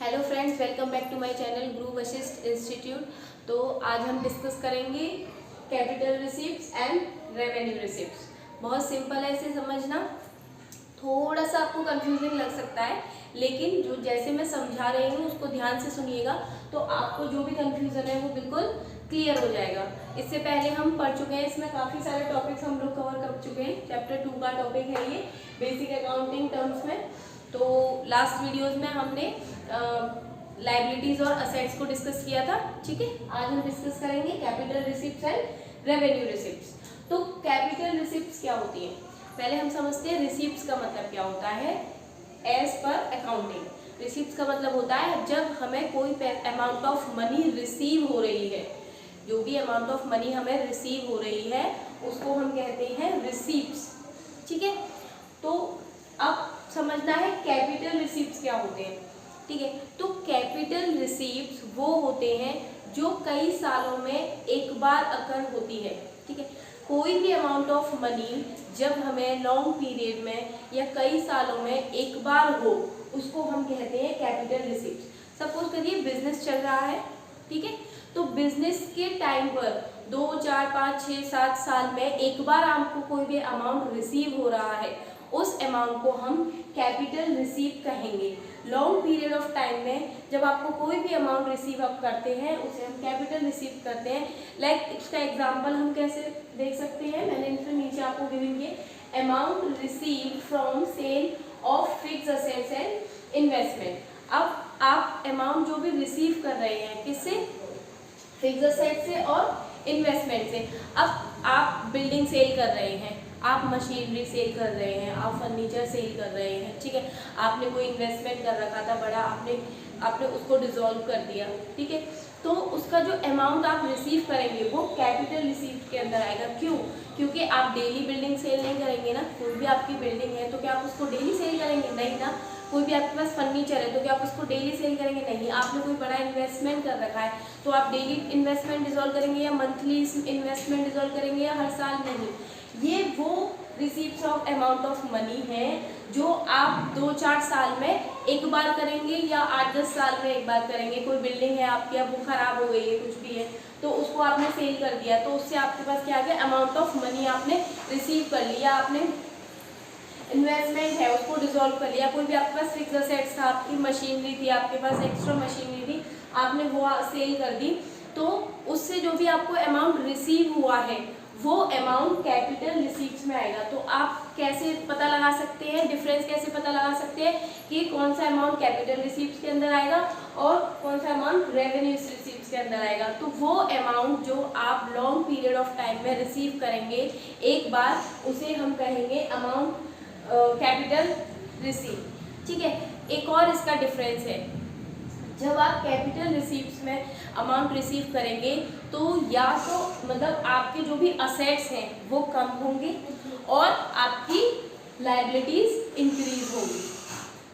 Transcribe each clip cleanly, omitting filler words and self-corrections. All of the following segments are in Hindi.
Hello friends, welcome back to my channel Guru Vashishtha institute. तो आज हम डिस्कस करेंगे capital receipts and revenue receipts. बहुत सिंपल है इसे समझना। थोड़ा सा आपको कंफ्यूजिंग लग सकता है, लेकिन जो जैसे मैं समझा रही हूँ उसको ध्यान से सुनिएगा तो आपको जो भी कंफ्यूजन है वो बिल्कुल क्लियर हो जाएगा। इससे पहले हम पढ़ चुके हैं, इसमें काफ़ी सारे टॉपिक्स हम लोग कवर कर चुके हैं। चैप्टर 2 का टॉपिक है ये, बेसिक अकाउंटिंग टर्म्स में। तो लास्ट वीडियोस में हमने लाइबिलिटीज और असेट्स को डिस्कस किया था। ठीक है, आज हम डिस्कस करेंगे capital receipts and revenue receipts. तो कैपिटल रिसिप्ट्स क्या होती है, पहले हम समझते हैं रिसिप्ट्स का मतलब क्या होता है। एज पर अकाउंटिंग रिसिप्ट्स का मतलब होता है जब हमें कोई अमाउंट ऑफ मनी रिसीव हो रही है, जो भी अमाउंट ऑफ मनी हमें रिसीव हो रही है उसको हम कहते हैं रिसिप्ट्स। ठीक है, तो अब समझना है कैपिटल रिसिप्ट्स क्या होते हैं। ठीक है, तो कैपिटल रिसीप्ट्स वो होते हैं जो कई सालों में एक बार अकर होती है। ठीक है, कोई भी अमाउंट ऑफ मनी जब हमें लॉन्ग पीरियड में या कई सालों में एक बार हो उसको हम कहते हैं कैपिटल रिसीप्ट्स। सपोज करिए बिजनेस चल रहा है, ठीक है, तो बिजनेस के टाइम पर 2, 4, 5, 6, 7 साल में एक बार आपको कोई भी अमाउंट रिसीव हो रहा है, उस अमाउंट को हम कैपिटल रिसीव कहेंगे। लॉन्ग पीरियड ऑफ टाइम में जब आपको कोई भी अमाउंट रिसीव आप करते हैं उसे हम कैपिटल रिसीव करते हैं। लाइक इसका एग्जांपल हम कैसे देख सकते हैं, मैंने इनसे नीचे आपको गिवन किए amount receive from sale of fixed assets and investment. अब आप अमाउंट जो भी रिसीव कर रहे हैं किससे, फिक्स्ड असेट से और इन्वेस्टमेंट से। अब आप बिल्डिंग सेल कर रहे हैं, आप मशीनरी सेल कर रहे हैं, आप फर्नीचर सेल कर रहे हैं। ठीक है, आपने कोई इन्वेस्टमेंट कर रखा था बड़ा, आपने उसको डिसॉल्व कर दिया। ठीक है, तो उसका जो अमाउंट आप रिसीव करेंगे वो कैपिटल रिसीव के अंदर आएगा। क्यों? क्योंकि आप डेली बिल्डिंग सेल नहीं करेंगे ना। कोई भी आपकी बिल्डिंग है तो क्या आप उसको डेली सेल करेंगे? नहीं ना। कोई भी आपके पास फर्नीचर है तो क्या आप उसको डेली सेल करेंगे? नहीं। आपने कोई बड़ा इन्वेस्टमेंट कर रखा है तो आप डेली इन्वेस्टमेंट डिसॉल्व करेंगे या मंथली इन्वेस्टमेंट डिसॉल्व करेंगे या हर साल? नहीं। ये वो receipts of amount of money है जो आप 2-4 साल में एक बार करेंगे या 8-10 साल में एक बार करेंगे। कोई बिल्डिंग है आपकी, अब वो खराब हो गई है, कुछ भी है, तो उसको आपने सेल कर दिया तो उससे आपके पास क्या आ गया, अमाउंट ऑफ मनी आपने रिसीव कर लिया। आपने इन्वेस्टमेंट है उसको डिसॉल्व कर लिया। कोई भी आपके पास फिक्स्ड असेट्स था, आपकी मशीनरी थी, आपके पास एक्स्ट्रा मशीनरी थी, आपने वो सेल कर दी, तो उससे जो भी आपको अमाउंट रिसीव हुआ है वो अमाउंट कैपिटल रिसीप्ट्स में आएगा। तो आप कैसे पता लगा सकते हैं, डिफरेंस कैसे पता लगा सकते हैं कि कौन सा अमाउंट कैपिटल रिसीप्ट्स के अंदर आएगा और कौन सा अमाउंट रेवेन्यू रिसीप्ट्स के अंदर आएगा। तो वो अमाउंट जो आप लॉन्ग पीरियड ऑफ टाइम में रिसीव करेंगे एक बार, उसे हम कहेंगे अमाउंट कैपिटल रिसीप्ट। ठीक है, एक और इसका डिफरेंस है, जब आप कैपिटल रिसीप्ट्स में अमाउंट रिसीव करेंगे तो या तो मतलब आपके जो भी असेट्स हैं वो कम होंगे और आपकी लायबिलिटीज इंक्रीज होंगी।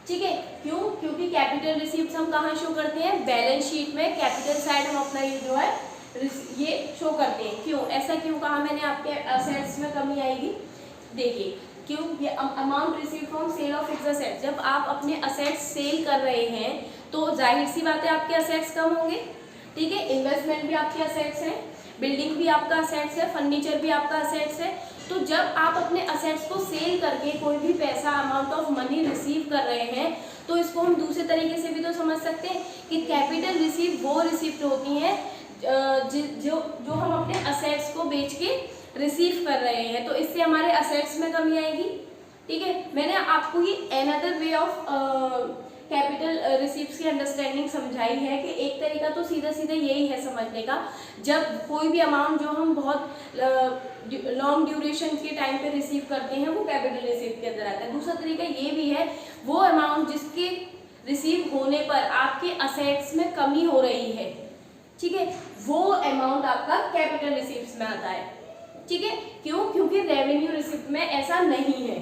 ठीक है, क्यों? क्योंकि कैपिटल रिसीप्ट्स हम कहाँ शो करते हैं, बैलेंस शीट में कैपिटल साइड हम अपना ये जो है ये शो करते हैं। क्यों ऐसा क्यों कहा मैंने, आपके असेट्स में कमी आएगी। देखिए क्यों, ये amount receive from sale of fixed assets, जब आप अपने असेट्स सेल कर रहे हैं तो जाहिर सी बात है आपके असेट्स कम होंगे। ठीक है, इन्वेस्टमेंट भी आपके असेट्स है, बिल्डिंग भी आपका असेट्स है, फर्नीचर भी आपका असेट्स है। तो जब आप अपने असेट्स को सेल करके कोई भी पैसा अमाउंट ऑफ मनी रिसीव कर रहे हैं तो इसको हम दूसरे तरीके से भी तो समझ सकते हैं कि कैपिटल रिसीव वो रिसिप्ट होती हैं जो हम अपने असेट्स को बेच के रिसीव कर रहे हैं, तो इससे हमारे असेट्स में कमी आएगी। ठीक है, मैंने आपको ये another way of capital receipts की अंडरस्टैंडिंग समझाई है कि एक तरीका तो सीधा सीधा यही है समझने का, जब कोई भी अमाउंट जो हम बहुत लॉन्ग ड्यूरेशन के टाइम पे रिसीव करते हैं वो कैपिटल रिसीप्ट के अंदर आता है। दूसरा तरीका ये भी है, वो अमाउंट जिसके रिसीव होने पर आपके असेट्स में कमी हो रही है, ठीक है, वो अमाउंट आपका कैपिटल रिसीप्ट्स में आता है। ठीक है, क्यों? क्योंकि रेवेन्यू रिसिप्ट में ऐसा नहीं है।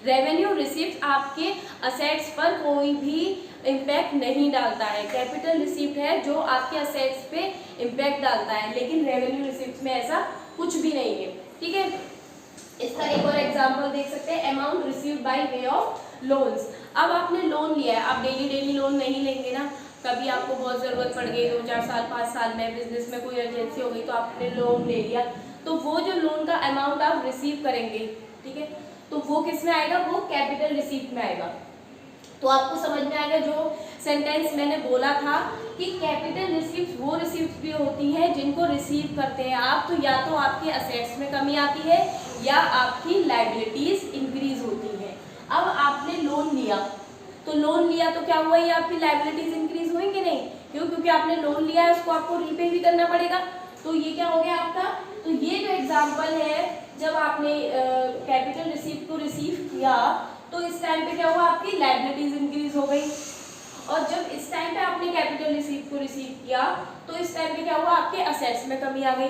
रेवेन्यू रिसिप्ट आपके असेट्स पर कोई भी इम्पैक्ट नहीं डालता है। कैपिटल रिसिप्ट है जो आपके असेट्स पे इम्पैक्ट डालता है, लेकिन रेवेन्यू रिसिप्ट में ऐसा कुछ भी नहीं है। ठीक है, इसका एक और एग्जांपल देख सकते हैं, amount received by way of loans. अब आपने लोन लिया है, आप डेली डेली लोन नहीं लेंगे ना, कभी आपको बहुत ज़रूरत पड़ गई 2-4 साल 5 साल में, बिजनेस में कोई अर्जेंसी हो गई तो आपने लोन ले लिया, तो वो जो लोन का अमाउंट आप रिसीव करेंगे, ठीक है, तो वो किस में आएगा, वो कैपिटल रिसीप्ट में आएगा। तो आपको समझ में आएगा जो सेंटेंस मैंने बोला था कि कैपिटल रिसीप्ट वो रिसीप्ट भी होती हैं जिनको रिसीव करते हैं आप, तो या तो आपके असेट्स में कमी आती है या आपकी लायबिलिटीज इंक्रीज होती है। अब आपने लोन लिया, तो लोन लिया तो क्या हुआ, ये आपकी लायबिलिटीज इंक्रीज हुई कि नहीं, क्यों, क्योंकि आपने लोन लिया है, उसको आपको रीपे भी करना पड़ेगा, तो ये क्या हो गया आपका। तो ये जो एग्जाम्पल है, जब आपने कैपिटल रिसीप्ट को रिसीव किया तो इस टाइम पे क्या हुआ, आपकी लायबिलिटीज इंक्रीज हो गई, और जब इस टाइम पे आपने कैपिटल रिसीप्ट को रिसीव किया तो इस टाइम पे क्या हुआ, आपके असेट्स में कमी आ गई।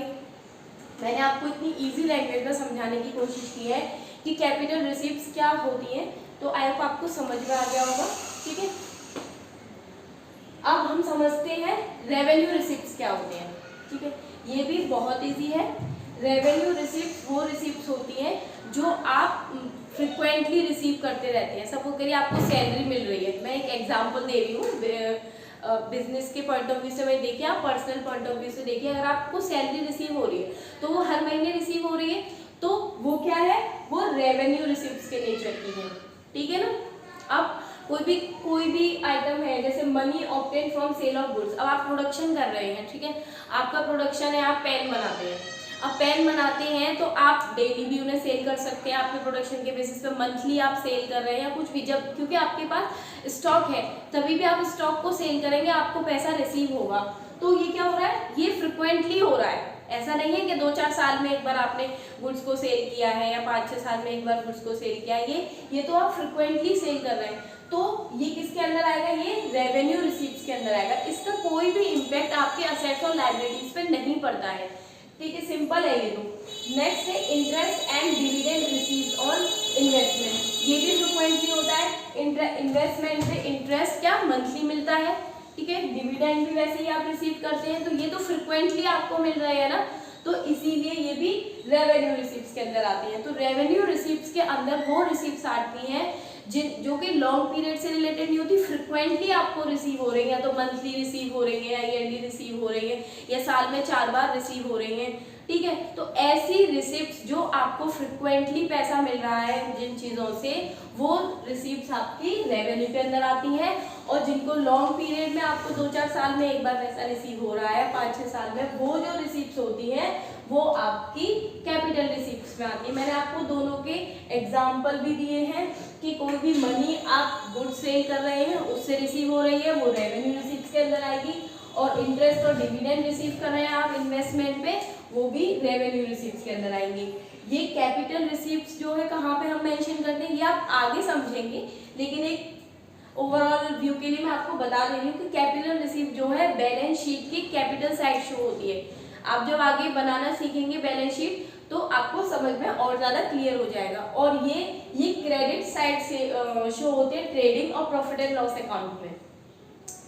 मैंने आपको इतनी इजी लैंग्वेज में समझाने की कोशिश की है कि कैपिटल रिसीप्ट्स क्या होती हैं, तो आई होप आपको समझ में आ गया होगा, ठीक है। अब हम समझते हैं रेवेन्यू रिसीप्ट्स क्या होते हैं, ठीक है, ये भी बहुत इजी है। रेवेन्यू रिसीप्ट वो रिसीप्ट्स होती हैं जो आप फ्रिक्वेंटली रिसीव करते रहते हैं। सपोज करिए आपको सैलरी मिल रही है, मैं एक एग्जांपल दे रही हूँ, बिजनेस के पॉइंट ऑफ व्यू से मैं देखिए, आप पर्सनल पॉइंट ऑफ व्यू से देखिए, अगर आपको सैलरी रिसीव हो रही है तो वो हर महीने रिसीव हो रही है, तो वो क्या है, वो रेवेन्यू रिसीप्ट्स के नेचर की है, ठीक है ना। अब कोई भी आइटम है, जैसे money obtain from sale of goods, अब आप प्रोडक्शन कर रहे हैं, ठीक है, आपका प्रोडक्शन है, आप पेन बनाते हैं, अब पेन बनाते हैं तो आप डेली भी उन्हें सेल कर सकते हैं, आपके प्रोडक्शन के बेसिस पे मंथली आप सेल कर रहे हैं या कुछ भी, जब क्योंकि आपके पास स्टॉक है तभी भी आप स्टॉक को सेल करेंगे, आपको पैसा रिसीव होगा। तो ये क्या हो रहा है, ये फ्रिक्वेंटली हो रहा है, ऐसा नहीं है कि 2-4 साल में एक बार आपने गुड्स को सेल किया है या 5-6 साल में एक बार गुड्स को सेल किया है, ये तो आप फ्रिक्वेंटली सेल कर रहे हैं, तो ये किसके अंदर आएगा, ये रेवेन्यू रिसीप्ट्स के अंदर आएगा। इसका कोई भी इम्पैक्ट आपके असेट्स और लायबिलिटीज पे नहीं पड़ता है, ठीक है, सिंपल है ये तो। नेक्स्ट है interest and dividend received on investment, ये भी फ्रिक्वेंटली होता है। इन्वेस्टमेंट पे इंटरेस्ट क्या मंथली मिलता है, ठीक है, डिविडेंड भी वैसे ही आप रिसीव करते हैं, तो ये तो फ्रिक्वेंटली आपको मिल रहे हैं ना, तो इसीलिए ये भी रेवेन्यू रिसीप्ट्स के अंदर आती है। तो रेवेन्यू रिसीप्ट्स के अंदर वो रिसीप्ट्स आती हैं जो कि लॉन्ग पीरियड से रिलेटेड नहीं होती, फ्रिक्वेंटली आपको रिसीव हो रही है, या तो मंथली रिसीव हो रही है या ईयरली रिसीव हो रही है या साल में 4 बार रिसीव हो रही है, ठीक है। तो ऐसी रिसिप्ट्स जो आपको फ्रिक्वेंटली पैसा मिल रहा है जिन चीज़ों से, वो रिसिप्ट्स आपकी रेवेन्यू के अंदर आती हैं, और जिनको लॉन्ग पीरियड में आपको 2-4 साल में एक बार पैसा रिसीव हो रहा है, 5-6 साल में, वो जो रिसिप्ट्स होती हैं वो आपकी कैपिटल रिसिप्ट्स में आती है। मैंने आपको दोनों के एग्जाम्पल भी दिए हैं कि कोई भी मनी आप गुड सेल कर रहे हैं उससे रिसीव हो रही है, वो रेवेन्यू रिसिप्ट्स के अंदर आएगी, और इंटरेस्ट और डिविडेंड रिसीव कर रहे हैं आप इन्वेस्टमेंट पे, वो भी रेवेन्यू रिसीप्ट्स के अंदर आएंगे। ये कैपिटल रिसीप्ट्स जो है कहाँ पे हम मेंशन करते हैं, ये आप आगे समझेंगे, लेकिन एक ओवरऑल व्यू के लिए मैं आपको बता दे रही हूँ कि कैपिटल रिसीप्ट जो है बैलेंस शीट की कैपिटल साइड शो होती है। आप जब आगे बनाना सीखेंगे बैलेंस शीट तो आपको समझ में और ज़्यादा क्लियर हो जाएगा, और ये क्रेडिट साइड से शो होते हैं ट्रेडिंग और प्रॉफिट एंड लॉस अकाउंट में।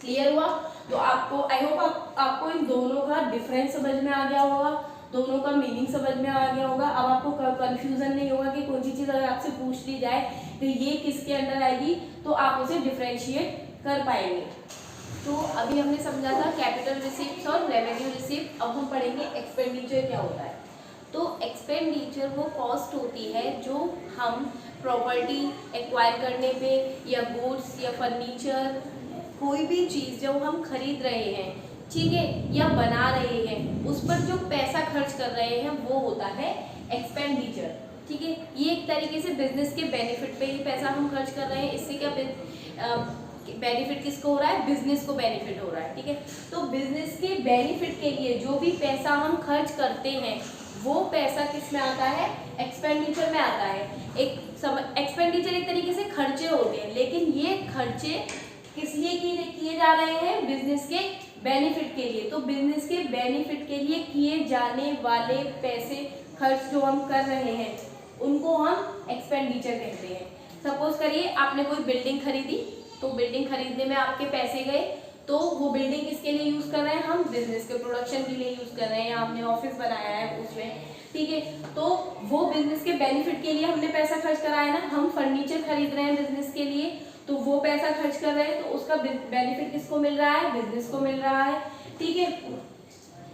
क्लियर हुआ? तो आपको आई होप आपको इन दोनों का डिफरेंस समझ में आ गया होगा, दोनों का मीनिंग समझ में आ गया होगा। अब आपको कंफ्यूजन नहीं होगा कि कौन सी चीज़ अगर आपसे पूछ ली जाए तो ये किसके अंडर आएगी, तो आप उसे डिफ्रेंशिएट कर पाएंगे। तो अभी हमने समझा था कैपिटल रिसीप्ट्स और रेवेन्यू रिसीप्ट। अब हम पढ़ेंगे एक्सपेंडिचर क्या होता है। तो एक्सपेंडिचर वो कॉस्ट होती है जो हम प्रॉपर्टी एक्वायर करने पे या गुड्स या फर्नीचर, कोई भी चीज़ जो हम खरीद रहे हैं, ठीक है, या बना रहे हैं, उस पर जो पैसा खर्च कर रहे हैं वो होता है एक्सपेंडिचर, ठीक है। ये एक तरीके से बिजनेस के बेनिफिट पे ही पैसा हम खर्च कर रहे हैं। इससे क्या बेनिफिट किसको हो रहा है, बिजनेस को बेनिफिट हो रहा है, ठीक है। तो बिजनेस के बेनिफिट के लिए जो भी पैसा हम खर्च करते हैं वो पैसा किस में आता है, एक्सपेंडिचर में आता है। एक्सपेंडिचर एक तरीके से खर्चे होते हैं, लेकिन ये खर्चे किस लिए किए जा रहे हैं, बिजनेस के बेनिफिट के लिए। तो बिजनेस के बेनिफिट के लिए किए जाने वाले पैसे खर्च जो हम कर रहे हैं उनको हम एक्सपेंडिचर कहते हैं। सपोज करिए आपने कोई बिल्डिंग खरीदी, तो बिल्डिंग खरीदने में आपके पैसे गए, तो वो बिल्डिंग किसके लिए यूज़ कर रहे हैं, हम बिजनेस के प्रोडक्शन के लिए यूज़ कर रहे हैं। आपने ऑफिस बनाया है, उसमें ठीक है। तो वो बिजनेस के बेनिफिट के लिए हमने पैसा खर्च करा है ना, हम फर्नीचर खरीद रहे हैं बिजनेस के लिए, तो वो पैसा खर्च कर रहे हैं, तो उसका बेनिफिट किसको मिल रहा है, बिजनेस को मिल रहा है, ठीक है।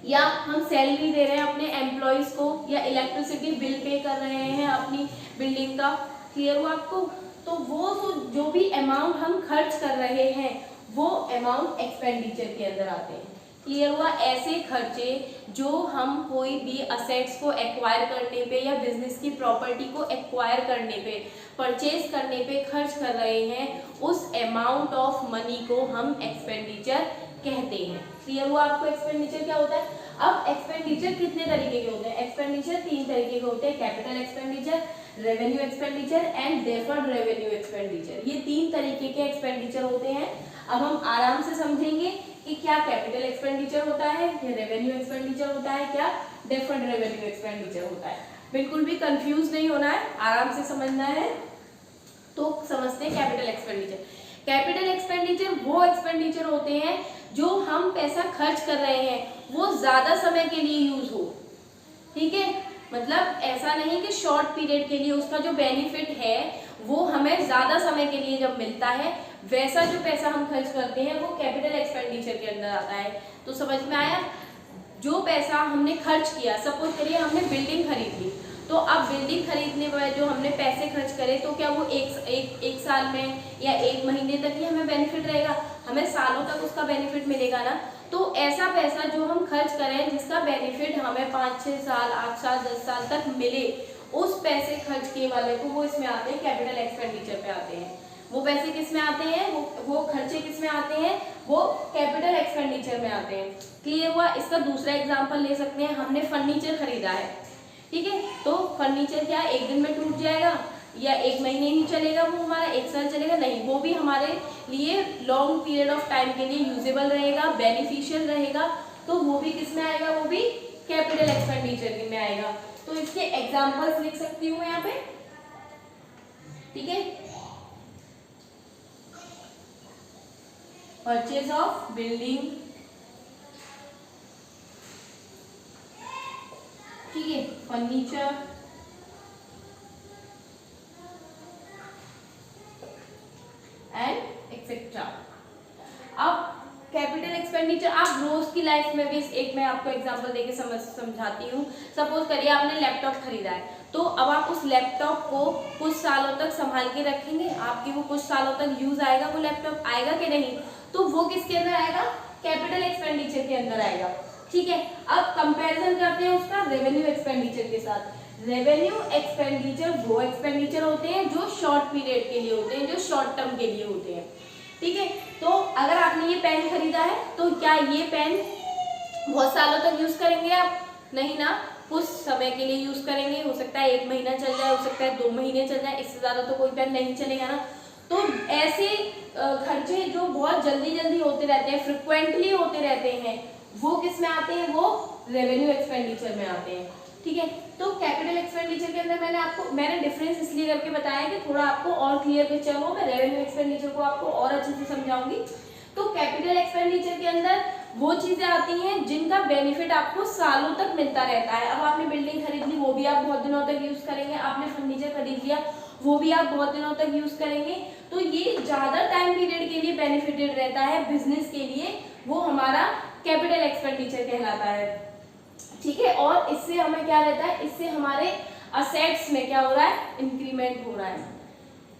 या हम सैलरी दे रहे हैं अपने एम्प्लॉयज को, या इलेक्ट्रिसिटी बिल पे कर रहे हैं अपनी बिल्डिंग का, क्लियर हुआ आपको। तो वो जो भी अमाउंट हम खर्च कर रहे हैं वो अमाउंट एक्सपेंडिचर के अंदर आते हैं, क्लियर हुआ। ऐसे खर्चे जो हम कोई भी असेट्स को एक्वायर करने पे या बिजनेस की प्रॉपर्टी को एक्वायर करने पे, परचेज करने पे खर्च कर रहे हैं, उस अमाउंट ऑफ मनी को हम एक्सपेंडिचर कहते हैं, क्लियर हुआ आपको। एक्सपेंडिचर क्या होता है। अब एक्सपेंडिचर कितने तरीके के होते हैं, एक्सपेंडिचर 3 तरीके के होते हैं, capital expenditure, revenue expenditure and deferred revenue expenditure. ये 3 तरीके के एक्सपेंडिचर होते हैं। अब हम आराम से समझेंगे कि क्या कैपिटल एक्सपेंडिचर होता है, क्या रेवेन्यू एक्सपेंडिचर होता है, क्या डेफर्ड रेवेन्यू एक्सपेंडिचर होता है। बिल्कुल भी कंफ्यूज नहीं होना है, आराम से समझना है। तो समझते हैं कैपिटल एक्सपेंडिचर। कैपिटल एक्सपेंडिचर वो एक्सपेंडिचर होते हैं जो हम पैसा खर्च कर रहे हैं वो ज्यादा समय के लिए यूज हो, ठीक है। मतलब ऐसा नहीं कि शॉर्ट पीरियड के लिए, उसका जो बेनिफिट है वो हमें ज्यादा समय के लिए जब मिलता है, वैसा जो पैसा हम खर्च करते हैं वो कैपिटल एक्सपेंडिचर के अंदर आता है। तो समझ में आया। जो पैसा हमने खर्च किया, सपोज करिए हमने बिल्डिंग खरीद ली, तो अब बिल्डिंग खरीदने पर जो हमने पैसे खर्च करे, तो क्या वो एक साल में या 1 महीने तक ही हमें बेनिफिट रहेगा, हमें सालों तक उसका बेनिफिट मिलेगा ना। तो ऐसा पैसा जो हम खर्च करें जिसका बेनिफिट हमें 5-6 साल, 8 साल, 10 साल तक मिले, उस पैसे खर्च किए वाले को वो इसमें आते हैं, कैपिटल एक्सपेंडिचर पे आते हैं। वो पैसे किस में आते हैं, वो खर्चे किस में आते हैं, वो कैपिटल एक्सपेंडिचर में आते हैं, क्लियर हुआ। इसका दूसरा एग्जांपल ले सकते हैं, हमने फर्नीचर खरीदा है, ठीक है। तो फर्नीचर क्या 1 दिन में टूट जाएगा या 1 महीने ही चलेगा, वो हमारा 1 साल चलेगा, नहीं, वो भी हमारे लिए लॉन्ग पीरियड ऑफ टाइम के लिए यूजेबल रहेगा, बेनिफिशियल रहेगा, तो वो भी किस में आएगा, वो भी कैपिटल एक्सपेंडिचर में आएगा। तो इसके एग्जांपल्स लिख सकती हूँ यहाँ पे, ठीक है। परचेज ऑफ बिल्डिंग, ठीक है, फर्नीचर, एंड एक्सेट्रा। अब कैपिटल एक्सपेंडिचर आप रोज की लाइफ में भी, एक मैं आपको एग्जांपल देके समझाती हूँ। सपोज करिए आपने लैपटॉप खरीदा है, तो अब आप उस लैपटॉप को कुछ सालों तक संभाल के रखेंगे, आपकी वो कुछ सालों तक यूज आएगा, वो लैपटॉप आएगा कि नहीं, तो वो किसके अंदर आएगा, कैपिटल एक्सपेंडिचर के अंदर आएगा, ठीक है। अब कंपैरिजन करते हैं उसका रेवेन्यू एक्सपेंडिचर के साथ। रेवेन्यू एक्सपेंडिचर वो एक्सपेंडिचर होते हैं जो शॉर्ट पीरियड के लिए होते हैं, जो शॉर्ट टर्म के लिए होते हैं, ठीक है। तो अगर आपने ये पेन खरीदा है, तो क्या ये पेन बहुत सालों तक यूज करेंगे आप, नहीं ना, कुछ समय के लिए यूज करेंगे, हो सकता है 1 महीना चल जाए, हो सकता है 2 महीने चल जाए, इससे ज्यादा तो कोई पेन नहीं चलेगा ना। तो ऐसे खर्चे जो बहुत जल्दी जल्दी होते रहते हैं, फ्रिक्वेंटली होते रहते हैं, वो किस में आते हैं, वो रेवेन्यू एक्सपेंडिचर में आते हैं, ठीक है। तो कैपिटल एक्सपेंडिचर के अंदर मैंने डिफरेंस इसलिए करके बताया कि थोड़ा आपको और क्लियर पिक्चर हो, मैं रेवेन्यू एक्सपेंडिचर को आपको और अच्छे से समझाऊंगी। तो कैपिटल एक्सपेंडिचर के अंदर वो चीजें आती हैं जिनका बेनिफिट आपको सालों तक मिलता रहता है। अब आपने बिल्डिंग खरीद ली, वो भी आप बहुत दिनों तक यूज करेंगे, आपने फर्नीचर खरीद लिया, वो भी आप बहुत दिनों तक यूज करेंगे, तो ये ज्यादा टाइम पीरियड के लिए बेनिफिटेड रहता है बिजनेस के लिए, वो हमारा कैपिटल एक्सपेंडिचर कहलाता है, ठीक है। और इससे हमें क्या रहता है, इससे हमारे असेट्स में क्या हो रहा है, इंक्रीमेंट हो रहा है,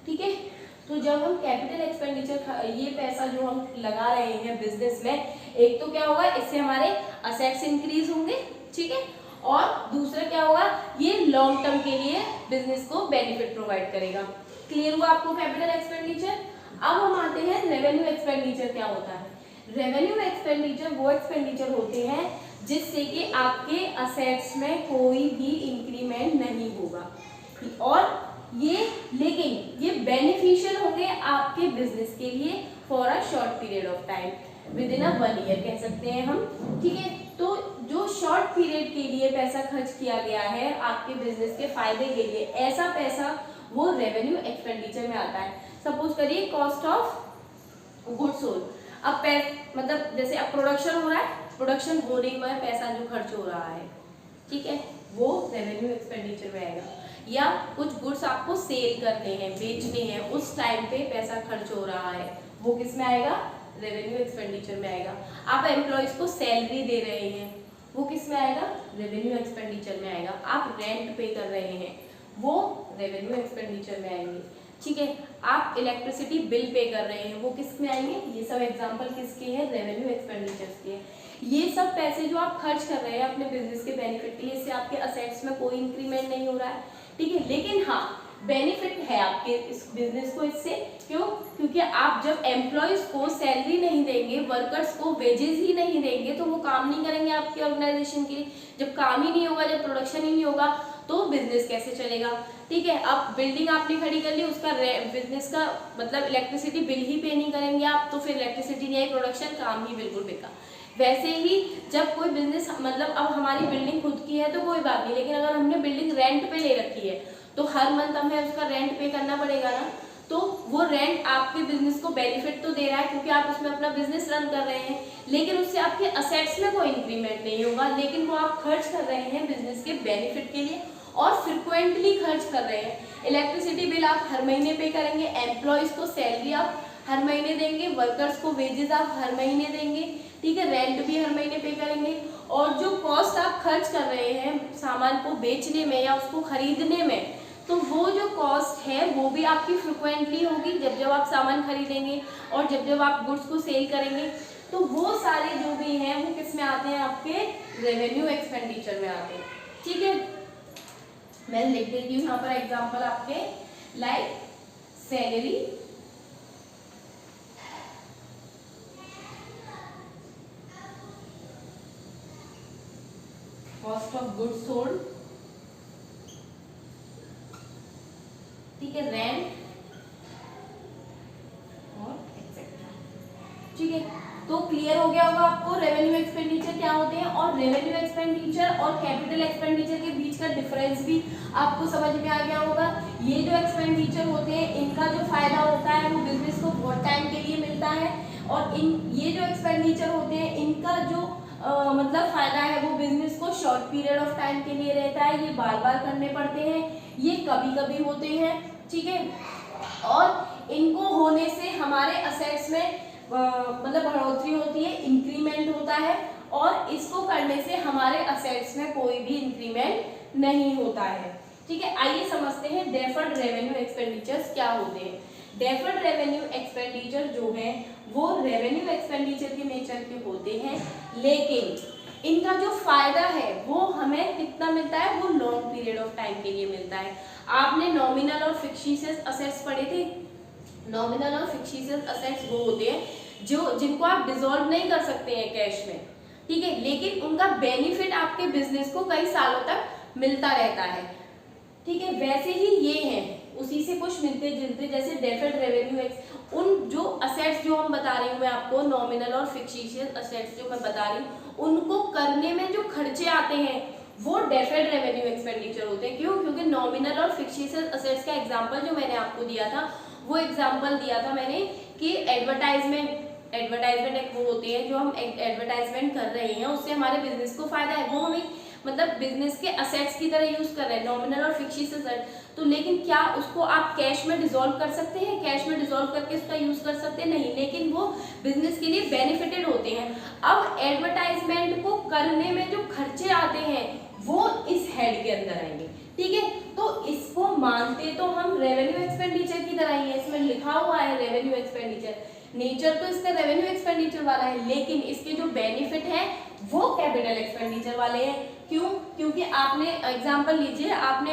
ठीक है। तो जब हम कैपिटल एक्सपेंडिचर, ये पैसा जो हम लगा रहे हैं बिजनेस में, एक तो क्या होगा, इससे हमारे असेट्स इंक्रीज होंगे, ठीक है, और दूसरा क्या होगा, ये लॉन्ग टर्म के लिए बिजनेस को बेनिफिट प्रोवाइड करेगा। क्लियर हुआ आपको कैपिटल एक्सपेंडिचर। अब हम आते हैं रेवेन्यू एक्सपेंडिचर क्या होता है। रेवेन्यू एक्सपेंडिचर वो एक्सपेंडिचर होते हैं जिससे कि आपके असेट्स में कोई भी इंक्रीमेंट नहीं होगा, और लेकिन ये बेनिफिशियल होंगे आपके बिजनेस के लिए for a short period of time, with in a 1 year कह सकते हैं हम, ठीक है। तो जो शॉर्ट पीरियड के लिए पैसा खर्च किया गया है आपके बिजनेस के फायदे के लिए, ऐसा पैसा वो रेवेन्यू एक्सपेंडिचर में आता है। सपोज करिए कॉस्ट ऑफ गुड्स सोल्ड, अब मतलब जैसे अब प्रोडक्शन हो रहा है, प्रोडक्शन होने में पैसा जो खर्च हो रहा है, ठीक है, वो रेवेन्यू एक्सपेंडिचर में आएगा। या कुछ गुड्स आपको सेल करने हैं, बेचने हैं, उस टाइम पे पैसा खर्च हो रहा है, वो किस में आएगा? रेवेन्यू एक्सपेंडिचर में आएगा। आप एम्प्लॉयज को सैलरी दे रहे हैं, वो किस में आएगा? रेवेन्यू एक्सपेंडिचर में आएगा। आप रेंट पे कर रहे हैं, वो रेवेन्यू एक्सपेंडिचर में आएंगे। ठीक है, आप इलेक्ट्रिसिटी बिल पे कर रहे हैं, वो किस में आएंगे? ये सब एग्जांपल किसके हैं? रेवेन्यू एक्सपेंडिचर्स के हैं। ये सब पैसे जो आप खर्च कर रहे हैं अपने बिजनेस के बेनिफिट के लिए, इससे आपके असेट्स में कोई इंक्रीमेंट नहीं हो रहा है। ठीक है, लेकिन हाँ बेनिफिट है आपके इस बिजनेस को इससे। क्यों? क्योंकि आप जब एम्प्लॉयज को सैलरी नहीं देंगे, वर्कर्स को वेजेस ही नहीं देंगे, तो वो काम नहीं करेंगे आपके ऑर्गेनाइजेशन के लिए। जब काम ही नहीं होगा, जब प्रोडक्शन ही नहीं होगा, तो बिजनेस कैसे चलेगा? ठीक है, अब बिल्डिंग आपने खड़ी कर ली, उसका बिजनेस का मतलब इलेक्ट्रिसिटी बिल ही पे नहीं करेंगे आप, तो फिर इलेक्ट्रिसिटी नहीं आई, प्रोडक्शन, काम ही बिल्कुल बेकार। वैसे ही जब कोई बिजनेस मतलब अब हमारी बिल्डिंग खुद की है तो कोई बात नहीं, लेकिन अगर हमने बिल्डिंग रेंट पे ले रखी है तो हर मंथ हमें उसका रेंट पे करना पड़ेगा ना। तो वो रेंट आपके बिजनेस को बेनिफिट तो दे रहा है क्योंकि आप उसमें अपना बिजनेस रन कर रहे हैं, लेकिन उससे आपके असेट्स में कोई इंक्रीमेंट नहीं होगा, लेकिन वो आप खर्च कर रहे हैं बिजनेस के बेनिफिट के लिए और फ्रिक्वेंटली खर्च कर रहे हैं। इलेक्ट्रिसिटी बिल आप हर महीने पे करेंगे, एम्प्लॉयज को सैलरी आप हर महीने देंगे, वर्कर्स को वेजेस आप हर महीने देंगे। ठीक है, रेंट भी हर महीने पे करेंगे, और जो कॉस्ट आप खर्च कर रहे हैं सामान को बेचने में या उसको खरीदने में, तो वो जो कॉस्ट है वो भी आपकी फ्रिक्वेंटली होगी जब जब आप सामान खरीदेंगे और जब जब आप गुड्स को सेल करेंगे। तो वो सारे जो भी हैं वो किस में आते हैं? आपके रेवेन्यू एक्सपेंडिचर में आते हैं। ठीक है, मैं लिख देती हूँ यहाँ पर एग्जांपल आपके, like salary, cost of goods sold, ठीक है, रेंट और एक्सेट्रा। ठीक है, तो क्लियर हो गया होगा आपको रेवेन्यू एक्सपेंडिचर क्या होते हैं, और रेवेन्यू एक्सपेंडिचर और कैपिटल एक्सपेंडिचर के बीच का डिफरेंस भी आपको समझ में आ गया होगा। ये जो एक्सपेंडिचर होते हैं इनका जो फायदा होता है वो बिजनेस को बहुत टाइम के लिए मिलता है, और ये जो एक्सपेंडिचर होते हैं इनका जो मतलब फायदा है वो बिजनेस को शॉर्ट पीरियड ऑफ टाइम के लिए रहता है। ये बार बार करने पड़ते हैं, ये कभी कभी होते हैं। ठीक है, और इनको होने से हमारे असेट्स में मतलब बढ़ोतरी होती है, इंक्रीमेंट होता है, और इसको करने से हमारे असेट्स में कोई भी इंक्रीमेंट नहीं होता है। ठीक है, आइए समझते हैं डेफर्ड रेवेन्यू एक्सपेंडिचर्स क्या होते हैं। डेफर्ड रेवेन्यू एक्सपेंडिचर जो है वो रेवेन्यू एक्सपेंडिचर के नेचर के होते हैं, लेकिन इनका जो फायदा है वो हमें कितना मिलता है? वो लॉन्ग पीरियड ऑफ टाइम के लिए मिलता है। आपने नॉमिनल और फिक्टिशियस असेट्स पढ़े थे। नॉमिनल और फिक्टिशियस असेट्स वो होते हैं जिनको आप डिसॉल्व नहीं कर सकते हैं कैश में, ठीक है, लेकिन उनका बेनिफिट आपके बिजनेस को कई सालों तक मिलता रहता है। ठीक है, वैसे ही ये हैं, उसी से कुछ मिलते जुलते, जैसे डेफर्ड रेवेन्यू उन जो असेट्स जो हम बता रही हूँ मैं आपको, नॉमिनल और फिक्टिशियस असेट्स जो मैं बता रही हूँ, उनको करने में जो खर्चे आते हैं वो डेफर्ड रेवेन्यू एक्सपेंडिचर होते हैं। क्यों? क्योंकि नॉमिनल और फिक्टिशियस असेट्स का एग्जांपल जो मैंने आपको दिया था, वो एग्जांपल दिया था मैंने कि एडवर्टाइजमेंट एक वो होती है जो हम एडवर्टाइजमेंट कर रहे हैं, उससे हमारे बिजनेस को फायदा है, वो हम मतलब बिजनेस के असेट्स की तरह यूज कर रहे हैं, नॉमिनल और फिक्टिशियस असेट। तो लेकिन क्या उसको आप कैश में डिसॉल्व कर सकते हैं? कैश में डिसॉल्व करके उसका यूज कर सकते हैं? नहीं, लेकिन वो बिजनेस के लिए बेनिफिटेड होते हैं। अब एडवर्टाइजमेंट को करने में जो खर्चे आते हैं वो इस हेड के अंदर आएंगे। ठीक है, तो इसको मानते तो हम रेवेन्यू एक्सपेंडिचर की तरह ही है, इसमें लिखा हुआ है रेवेन्यू एक्सपेंडिचर, नेचर तो इसका रेवेन्यू एक्सपेंडिचर वाला है, लेकिन इसके जो बेनिफिट है वो कैपिटल एक्सपेंडिचर वाले हैं। क्यों? क्योंकि आपने एग्जांपल लीजिए, आपने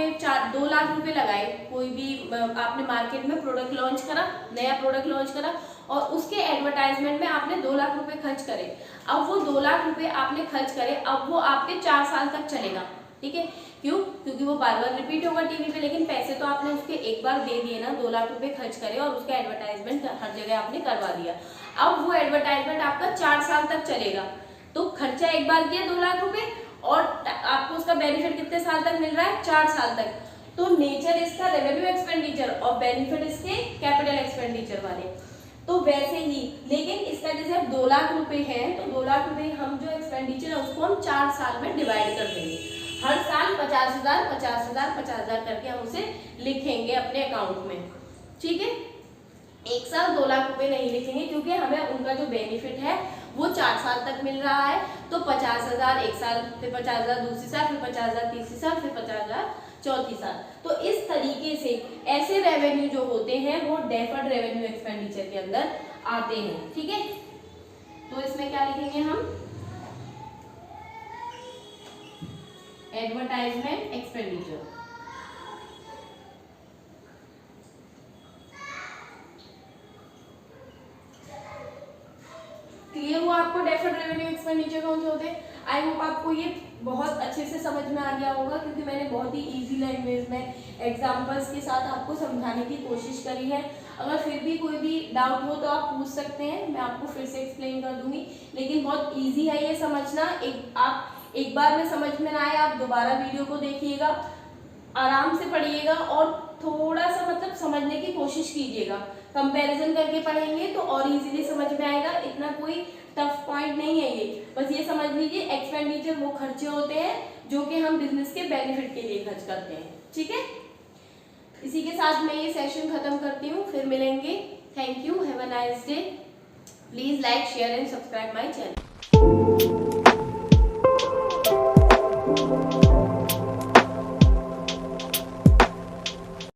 2 लाख रुपए लगाए, कोई भी आपने मार्केट में प्रोडक्ट लॉन्च करा, नया प्रोडक्ट लॉन्च करा, और उसके एडवर्टाइजमेंट में आपने 2 लाख रुपए खर्च करे। अब वो 2 लाख रुपए आपने खर्च करे, अब वो आपके 4 साल तक चलेगा। ठीक है, क्यों? क्योंकि वो बार बार रिपीट होगा टीवी पे, लेकिन पैसे तो आपने उसके एक बार दे दिए ना, 2 लाख रुपए खर्च करे और उसका एडवर्टाइजमेंट हर जगह आपने करवा दिया। अब वो एडवर्टाइजमेंट आपका 4 साल तक चलेगा, तो खर्चा एक बार किया 2 लाख रुपए और आपको उसका बेनिफिट कितने साल तक मिल रहा है? 4 साल तक। तो नेचर इसका रेवेन्यू एक्सपेंडिचर और बेनिफिट इसके कैपिटल एक्सपेंडिचर वाले। तो वैसे ही, लेकिन इसका जैसे अब 2 लाख रुपए है, तो 2 लाख रुपए हम जो एक्सपेंडिचर है उसको हम 4 साल में डिवाइड कर देंगे। हर साल 50,000 50,000 50,000 करके हम उसे लिखेंगे अपने अकाउंट में। ठीक है, एक साल 2 लाख रुपए नहीं लिखेंगे, क्योंकि हमें उनका जो बेनिफिट है वो 4 साल तक मिल रहा है। तो 50,000 एक साल, फिर 50,000 दूसरी साल, फिर 50,000 तीसरी साल, फिर 50,000 चौथी साल। तो इस तरीके से ऐसे रेवेन्यू जो होते हैं वो डेफर्ड रेवेन्यू एक्सपेंडिचर के अंदर आते हैं। ठीक है, तो इसमें क्या लिखेंगे हम, एडवर्टाइजमेंट एक्सपेंडिचर। क्लियर हुआ आपको डेफर्ड रेवेन्यू एक्सपेंडिचर कौन से होते हैं? आई होप आपको ये बहुत अच्छे से समझ में आ गया होगा, क्योंकि मैंने बहुत ही इजी लैंग्वेज में एग्जांपल्स के साथ आपको समझाने की कोशिश करी है। अगर फिर भी कोई भी डाउट हो तो आप पूछ सकते हैं, मैं आपको फिर से एक्सप्लेन कर दूंगी। लेकिन बहुत ईजी है ये समझना। आप एक बार में समझ में ना आए, आप दोबारा वीडियो को देखिएगा, आराम से पढ़िएगा और थोड़ा सा मतलब समझने की कोशिश कीजिएगा। कंपैरिजन करके पढ़ेंगे तो और इजीली समझ में आएगा। इतना कोई टफ पॉइंट नहीं है ये, बस ये समझ लीजिए एक्सपेंडिचर वो खर्चे होते हैं जो कि हम बिजनेस के बेनिफिट के लिए खर्च करते हैं। ठीक है, इसी के साथ मैं ये सेशन खत्म करती हूँ, फिर मिलेंगे। Thank you, have a nice day. Please like, share and subscribe my channel.